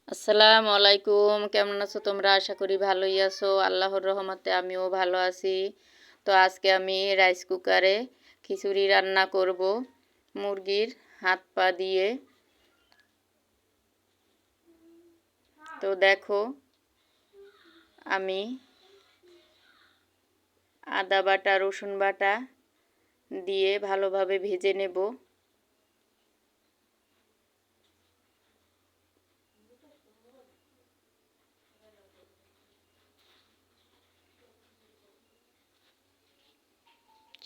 আসসালামু আলাইকুম, কেমন আছো তোমরা? আশা করি ভালোই আছো। আল্লাহর রহমতে আমিও ভালো আছি। তো আজকে আমি রাইস কুকারে খিচুড়ি রান্না করব মুরগির হাত পা দিয়ে। তো দেখো, আমি আদা বাটা রসুন বাটা দিয়ে ভালোভাবে ভেজে নেব।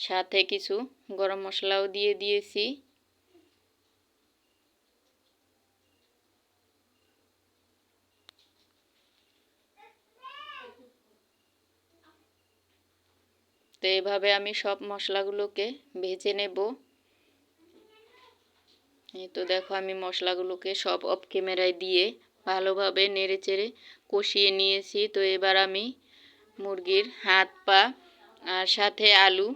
সাথে কিছু গরম মশলাও দিয়ে দিয়েছি। তো এভাবে আমি সব মশলাগুলোকে ভেজে নেব। এই তো দেখো, আমি মশলাগুলোকে সব অফ ক্যামেরায় দিয়ে ভালোভাবে নেড়েচেড়ে কষিয়ে নিয়েছি। তো এবার আমি মুরগির হাত পা আর সাথে আলু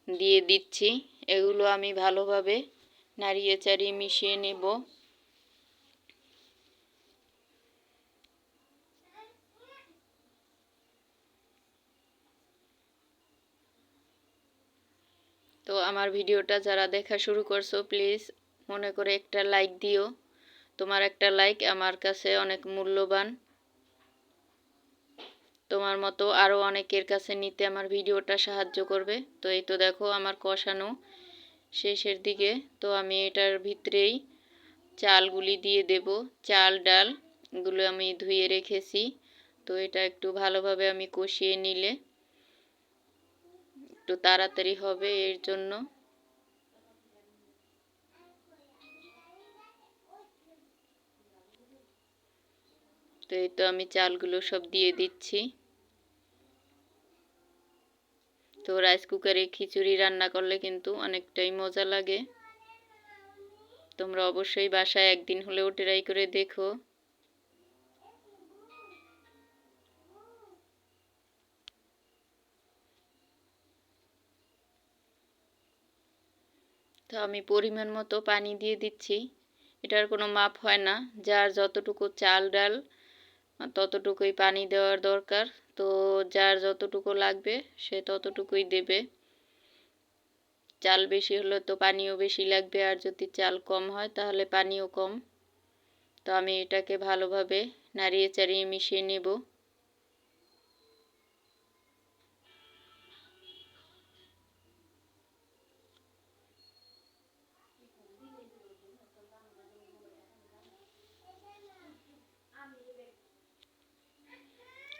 দিয়ে দিচ্ছি। এগুলো আমি ভালোভাবে নাড়িয়ে চাড়িয়ে মিশিয়ে নেব। তো আমার ভিডিওটা যারা দেখা শুরু করছো, প্লিজ মনে করে একটা লাইক দিও। তোমার একটা লাইক আমার কাছে অনেক মূল্যবান। তোমার মতো আরও অনেকের কাছে নিতে আমার ভিডিওটা সাহায্য করবে। তো এই তো দেখো, আমার কষানো শেষের দিকে। তো আমি এটার ভিতরেই চালগুলি দিয়ে দেব। চাল ডাল এগুলো আমি ধুয়ে রেখেছি। তো এটা একটু ভালোভাবে আমি কষিয়ে নিলে একটু তাড়াতাড়ি হবে, এর জন্য। তো এই তো আমি চালগুলো সব দিয়ে দিচ্ছি। তো রাইস কুকারে খিচুড়ি রান্না করলে কিন্তু অনেকটাই মজা লাগে। তোমরা অবশ্যই বাসায় একদিন হলেও ট্রাই করে দেখো। তো আমি পরিমাণ মতো পানি দিয়ে দিচ্ছি। এটার কোনো মাপ হয় না, যার যতটুকু চাল ডাল ততটুকুই পানি দেওয়ার দরকার। তো যার যতটুকু লাগবে সে ততটুকুই দেবে। চাল বেশি হলে তো পানিও বেশি লাগবে, আর যদি চাল কম হয় তাহলে পানিও কম। তো আমি এটাকে ভালোভাবে নাড়িয়ে চাড়িয়ে মিশিয়ে নেব।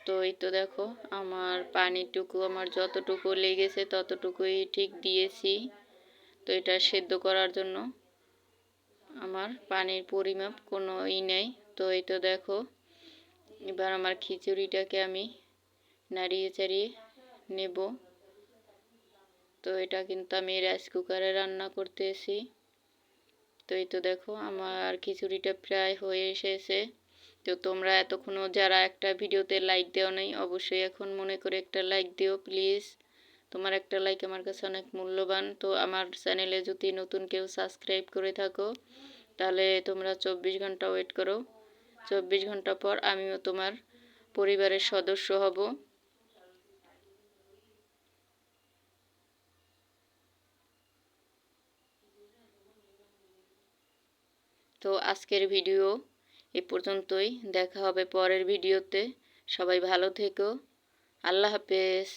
তো এই তো দেখো, আমার পানিটুকু আমার যতটুকু লেগেছে ততটুকুই ঠিক দিয়েছি। তো এটা সেদ্ধ করার জন্য আমার পানির পরিমাপ কোনো নেই। তো এই তো দেখো, এবার আমার খিচুড়িটাকে আমি নাড়িয়ে চাড়িয়ে নেব। তো এটা কিন্তু আমি রাইস কুকারে রান্না করতেছি। তো এই তো দেখো, আমার খিচুড়িটা প্রায় হয়ে এসেছে। তো তোমরা এতক্ষণও যারা একটা ভিডিওতে লাইক দেও নাই, অবশ্যই এখন মনে করে একটা লাইক দিও প্লিজ। তোমার একটা লাইক আমার কাছে অনেক মূল্যবান। তো আমার চ্যানেলে যদি নতুন কেউ সাবস্ক্রাইব করে থাকো, তাহলে তোমরা 24 ঘন্টা ওয়েট করো। 24 ঘন্টা পর আমিও তোমার পরিবারের সদস্য হব। তো আজকের ভিডিও এ পর্যন্তই। দেখা হবে পরের ভিডিওতে। সবাই ভালো থেকো। আল্লাহ হাফেজ।